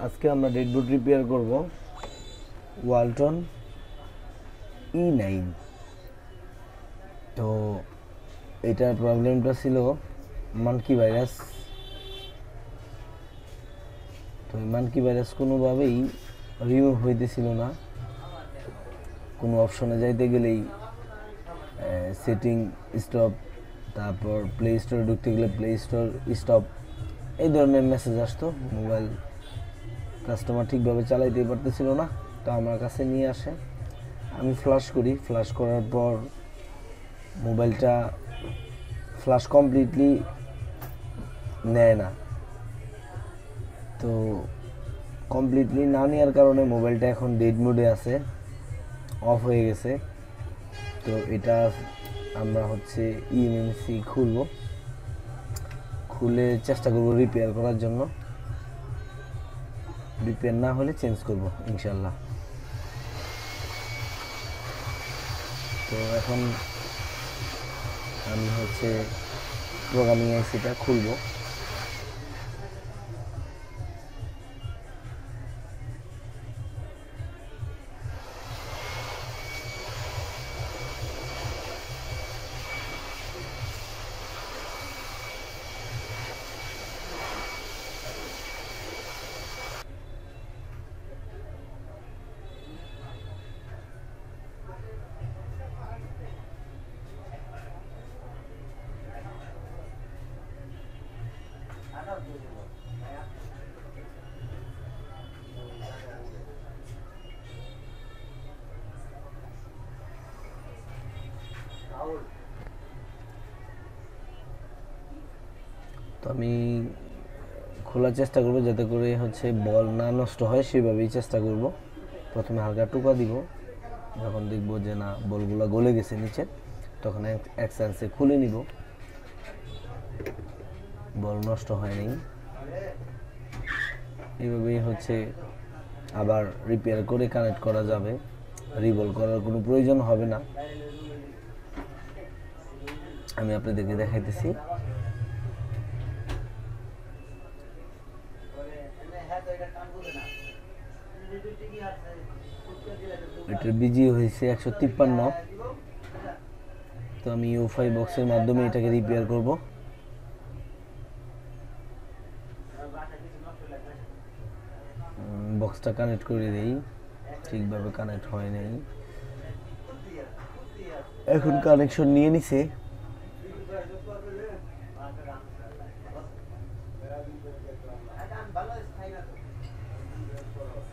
আজকে আমরা ডেডবুট রিপেয়ার করব ওয়ালটন E9। তো এটার প্রবলেমটা ছিল মানকি ভাইরাস। তো মানকি ভাইরাস কোনোভাবেই রিমুভ হইতেছিল না। কোনো অপশনে যাইতে গেলেই সেটিং স্টপ, তারপর প্লে স্টোরে ঢুকতে গেলে প্লে স্টোর স্টপ, এই ধরনের মেসেজ আসতো। মোবাইল কাস্টমার ঠিকভাবে চালাইতে পারতেছিল না। তো আমার কাছে নিয়ে আসে, আমি ফ্লাশ করি। ফ্লাশ করার পর মোবাইলটা ফ্লাশ কমপ্লিটলি নেয় না। তো কমপ্লিটলি না নেওয়ার কারণে মোবাইলটা এখন ডেড মোডে আছে, অফ হয়ে গেছে। তো এটা আমরা eMMC খুলে চেষ্টা করব রিপেয়ার করার জন্য। রিপেয়ার না হলে চেঞ্জ করব ইনশাল্লাহ। তো এখন আমি প্রোগ্রামিং আইসিটা খুলব। তো আমি খোলার চেষ্টা করব যাতে করে বল না নষ্ট হয়, সেভাবেই চেষ্টা করব। প্রথমে হালকা টোকা দিব, যখন দেখব যে না বলগুলো গলে গেছে নিচে, তখন এক চান্সে খুলে নিব। বল নষ্ট হয়নি, এইভাবেই আবার রিপেয়ার করে কানেক্ট করা যাবে। রিবল করার কোনো প্রয়োজন হবে না। আমি আপনাদেরকে দেখাইতেছি। এটার বিজি হয়েছে 153। তো আমি ইউ5 বক্সের মাধ্যমে এটাকে রিপেয়ার করব। বক্সটা কানেক্ট করে দেই, ঠিকভাবে কানেক্ট হয় নাই। এখন কানেকশন নিয়ে নিছে।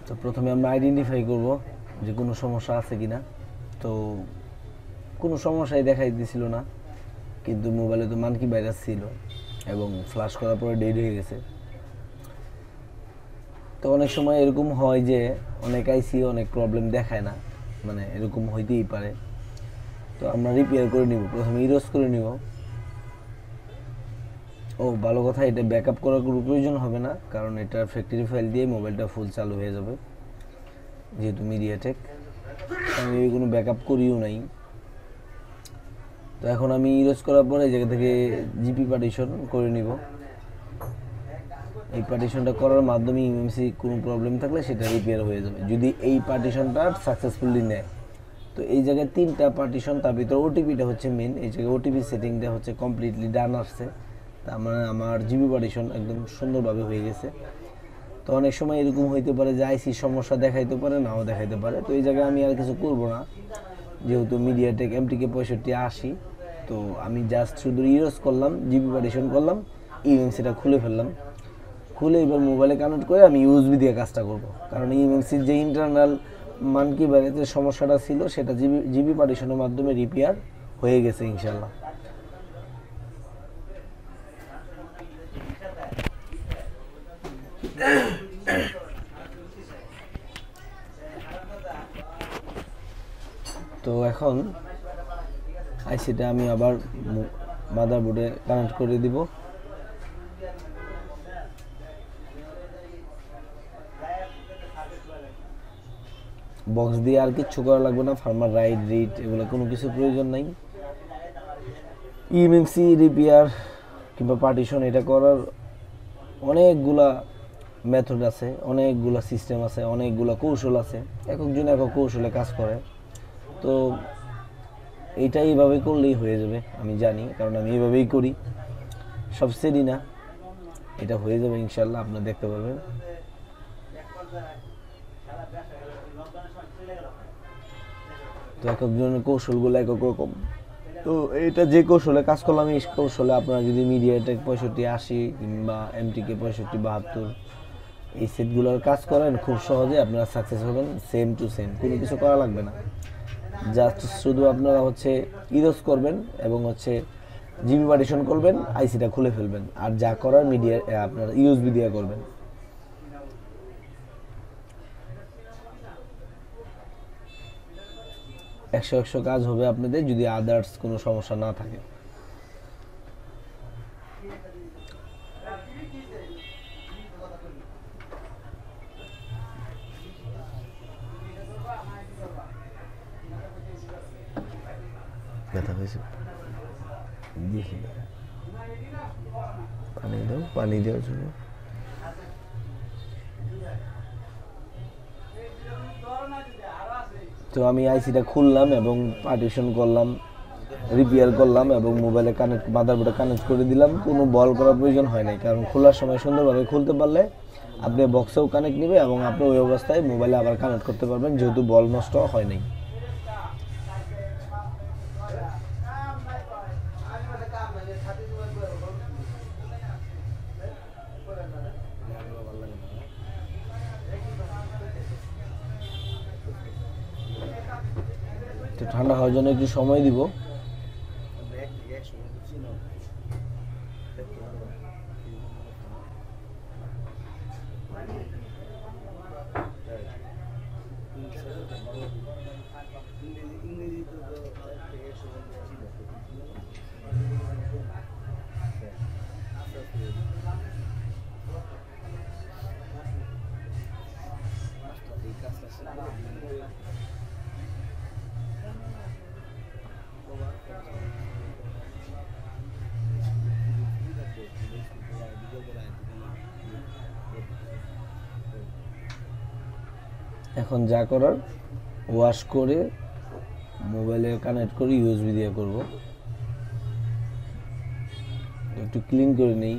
তো প্রথমে আমরা আইডেন্টিফাই করব যে কোনো সমস্যা আছে কিনা। তো কোনো সমস্যাই দেখাই দিছিল না, কিন্তু মোবাইলে তো মানকি ভাইরাস ছিল এবং ফ্লাশ করার পরে ডেড হয়ে গেছে। তো অনেক সময় এরকম হয় যে অনেক আইসি অনেক প্রবলেম দেখায় না, মানে এরকম হইতেই পারে। তো আমরা রিপেয়ার করে নিব, প্রথমে ইরোজ করে নিব। ও ভালো কথা, এটা ব্যাকআপ করার কোনো প্রয়োজন হবে না, কারণ এটা ফ্যাক্টরি ফাইল দিয়ে মোবাইলটা ফুল চালু হয়ে যাবে, যেহেতু মিডিয়াটেক। আমি কোনো ব্যাকআপ করিও নাই। তো এখন আমি ইরোজ করার পরে এই জায়গা থেকে জিপি পার্টিশন করে নিব। এই পার্টিশনটা করার মাধ্যমে ইএমএমসি কোনো প্রবলেম থাকলে সেটা রিপেয়ার হয়ে যাবে, যদি এই পার্টিশনটা সাকসেসফুলি নেয়। তো এই জায়গায় 3টা পার্টিশন, তার ভিতরে ওটিপিটা মেন। এই জায়গায় ওটিপি সেটিংটা কমপ্লিটলি ডান আসছে, তার মানে আমার জিবি পার্টিশন একদম সুন্দরভাবে হয়ে গেছে। তো অনেক সময় এরকম হইতে পারে যে আইসি সমস্যা দেখাইতে পারে, নাও দেখাইতে পারে। তো এই জায়গায় আমি আর কিছু করব না, যেহেতু মিডিয়াটেক MTK 6580। তো আমি জাস্ট শুধু ইরোজ করলাম, জিবি পার্টিশন করলাম, ইএমএমসিটা খুলে ফেললাম। খুলে এবার মোবাইলে কানেক্ট করে আমি ইউএসবি দিয়ে কাজটা করব, কারণ ইএমএমসির যে ইন্টারনাল মানকি ভাইরাসের সমস্যাটা ছিল সেটা জিবি পার্টিশনের মাধ্যমে রিপেয়ার হয়ে গেছে ইনশাল্লাহ। তো এখন আইসিটা আমি আবার মাদারবোর্ডে কানেক্ট করে দিব। বক্স দিয়ে আর কিচ্ছু করা লাগবে না, ফার্মার রাইট রিড এগুলো কোনো কিছু প্রয়োজন নাই। ইএমএমসি রিপেয়ার কিংবা পার্টিশন এটা করার অনেকগুলা মেথড আছে, অনেকগুলো সিস্টেম আছে, অনেকগুলো কৌশল আছে, একজন একক কৌশলে কাজ করে। তো এইটা এইভাবে করলেই হয়ে যাবে, আমি জানি, কারণ আমি এইভাবেই করি। সব সেটি না, এটা হয়ে যাবে ইনশাল্লাহ, আপনারা দেখতে পারবেন। তো একজনের কৌশলগুলো একক রকম। তো এটা যে কৌশলে কাজ করলাম, এই কৌশলে আপনারা যদি মিডিয়াটেক 6580 কিংবা MTK 6572 এই সেটগুলোর কাজ করেন, খুব সহজে আপনারা সাকসেস হবেন, সেম টু সেম, কোনো কিছু করা লাগবে না। জাস্ট শুধু আপনারা হচ্ছে ইরোজ করবেন এবং হচ্ছে জিবি পার্টিশন করবেন, আইসিটা খুলে ফেলবেন, আর যা করার মিডিয়া আপনারা ইউএসবি দিয়ে করবেন। একশো কাজ হবে আপনাদের, যদি আদার্স কোনো সমস্যা না থাকে। ব্যথা পেয়েছে, পানি দাও, পানি দেওয়ার জন্য। তো আমি আইসিটা খুললাম এবং পার্টিশন করলাম, রিপেয়ার করলাম এবং মোবাইলে কানেক্ট, মাদারবোর্ডে কানেক্ট করে দিলাম। কোনো বল করার প্রয়োজন হয় নাই, কারণ খোলার সময় সুন্দরভাবে খুলতে পারলে আপনি বক্সেও কানেক্ট নেবে এবং আপনি ওই অবস্থায় মোবাইলে আবার কানেক্ট করতে পারবেন, যেহেতু বল নষ্ট হয় নাই। তো ঠান্ডা হওয়ার জন্য একটু সময় দিব। এখন যা করার, ওয়াশ করে মোবাইলে কানেক্ট করে ইউএসবি দিয়ে করব। একটু ক্লিন করে নেই।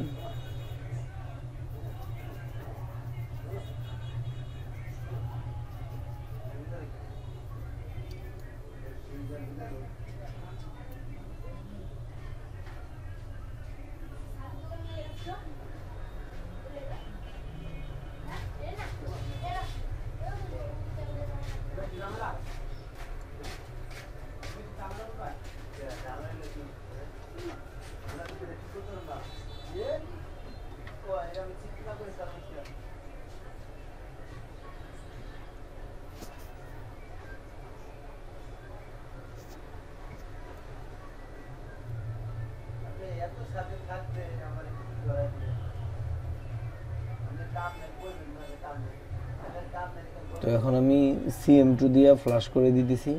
তো এখন আমি CM2 দিয়ে ফ্লাশ করে দিতেছি।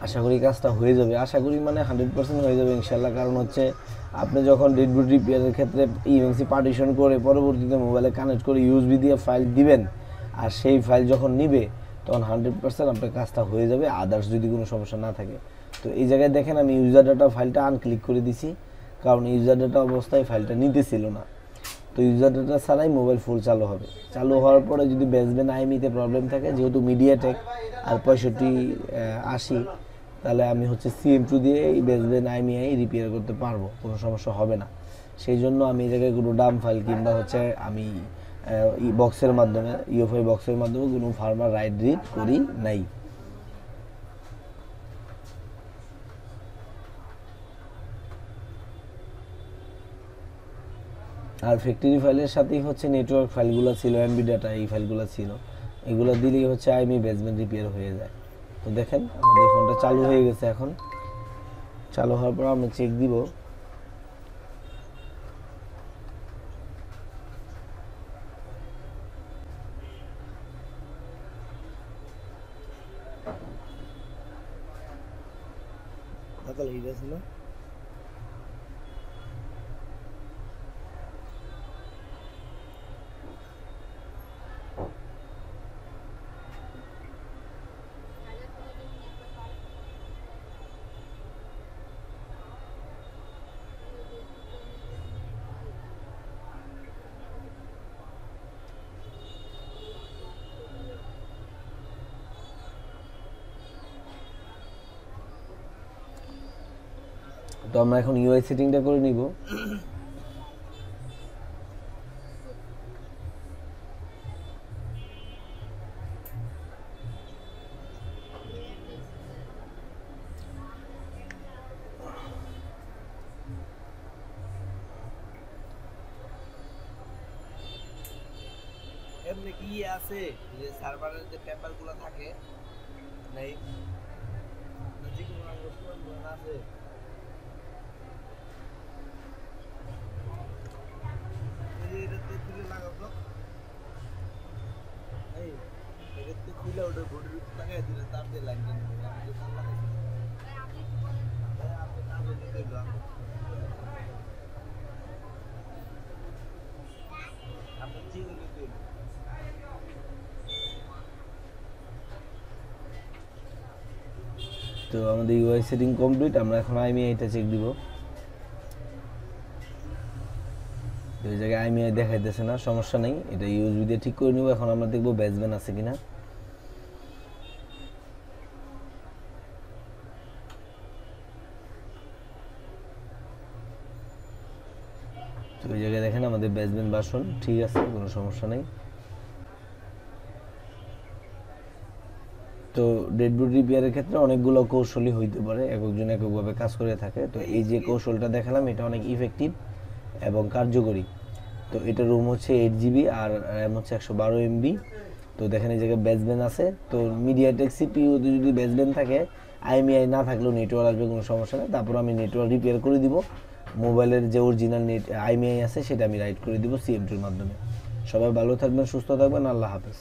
আশা করি কাজটা হয়ে যাবে, আশা করি মানে 100% হয়ে যাবে ইনশাল্লাহ। কারণ হচ্ছে আপনি যখন DeadBoot রিপেয়ারের ক্ষেত্রে eMMC পার্টিশন করে পরবর্তীতে মোবাইলে কানেক্ট করে ইউএসবি দিয়ে ফাইল দিবেন, আর সেই ফাইল যখন নিবে তখন 100% আপনার কাজটা হয়ে যাবে, আদার্স যদি কোনো সমস্যা না থাকে। তো এই জায়গায় দেখেন আমি ইউজার ডাটা ফাইলটা আনক্লিক করে দিছি, কারণ ইউজার ডাটা অবস্থায় ফাইলটা নিতেছিল না। তো ইউজার ডাটা ছাড়াই মোবাইল ফুল চালু হবে। চালু হওয়ার পরে যদি বেসব্যান্ড আইএমইতে প্রবলেম থাকে, যেহেতু মিডিয়াটেক আর 6580, তাহলে আমি হচ্ছে CM2 দিয়ে এই বেসব্যান্ড আইএমই রিপেয়ার করতে পারবো, কোনো সমস্যা হবে না। সেই জন্য আমি এই জায়গায় কোনো ডাম ফাইল কিংবা হচ্ছে আমি বক্সের মাধ্যমে, ইউএফআই বক্সের মাধ্যমে কোনো ফার্মার রাইট রিড করি নাই। আর ফ্যাক্টরি ফাইলের সাথেই হচ্ছে নেটওয়ার্ক ফাইলগুলো ছিল, এমবি ডাটা, এই ফাইলগুলো ছিল, এগুলো দিলেই হচ্ছে আইএমই বেসব্যান্ড রিপেয়ার হয়ে যায়। তো দেখেন আমাদের ফোনটা চালু হয়ে গেছে। এখন চালু হওয়ার পর আমরা চেক দিব। হালকা হিট আছে না? তো আমরা এখন ইউআই সেটিংটা করে নিব। এমনি কি আছে যে সার্ভারের যে পেপারগুলো থাকে নাই যে কোনো আঙ্গুল আছে এটাতে তুলে লাগাবো এই এটাতে খুলে ওটা বোর্ডের উপর লাগাই দিলে তার দিয়ে লাইন দেন আমি যে তার লাগাইছি আপনি তার দিয়ে দিল আপনি চিনি দিতে তো আমাদের ইউআই সেটিং কমপ্লিট। আমরা এখন আইএমইআইটা চেক দিব। এই জায়গায় আইএমইআই দেখাইতেছে না, সমস্যা নেই, এটা ইউএসবি দিয়ে ঠিক করে নিব। এখন আমরা দেখব বেসব্যান্ড আছে কিনা। তো এই জায়গায় দেখেন আমাদের বেসব্যান্ড ভার্সন ঠিক আছে, কোনো সমস্যা নেই। তো ডেডবুট রিপেয়ারের ক্ষেত্রে অনেকগুলো কৌশলই হইতে পারে, একজন এককভাবে কাজ করে থাকে। তো এই যে কৌশলটা দেখালাম এটা অনেক ইফেক্টিভ এবং কার্যকরী। তো এটা রুম হচ্ছে 8GB আর র্যাম হচ্ছে 112 MB। তো দেখেন এই জায়গায় বেসব্যান্ড আছে। তো মিডিয়াটেক সিপিইউতে যদি বেসব্যান্ড থাকে, আইএমইআই না থাকলেও নেটওয়ার্ক আসবে, কোনো সমস্যা নেই। তারপর আমি নেটওয়ার্ক রিপেয়ার করে দিব। মোবাইলের যে অরিজিনাল নেট আইএমইআই আছে সেটা আমি রাইট করে দিব সিএম2 এর মাধ্যমে। সবাই ভালো থাকবেন, সুস্থ থাকবেন, আল্লাহ হাফেজ।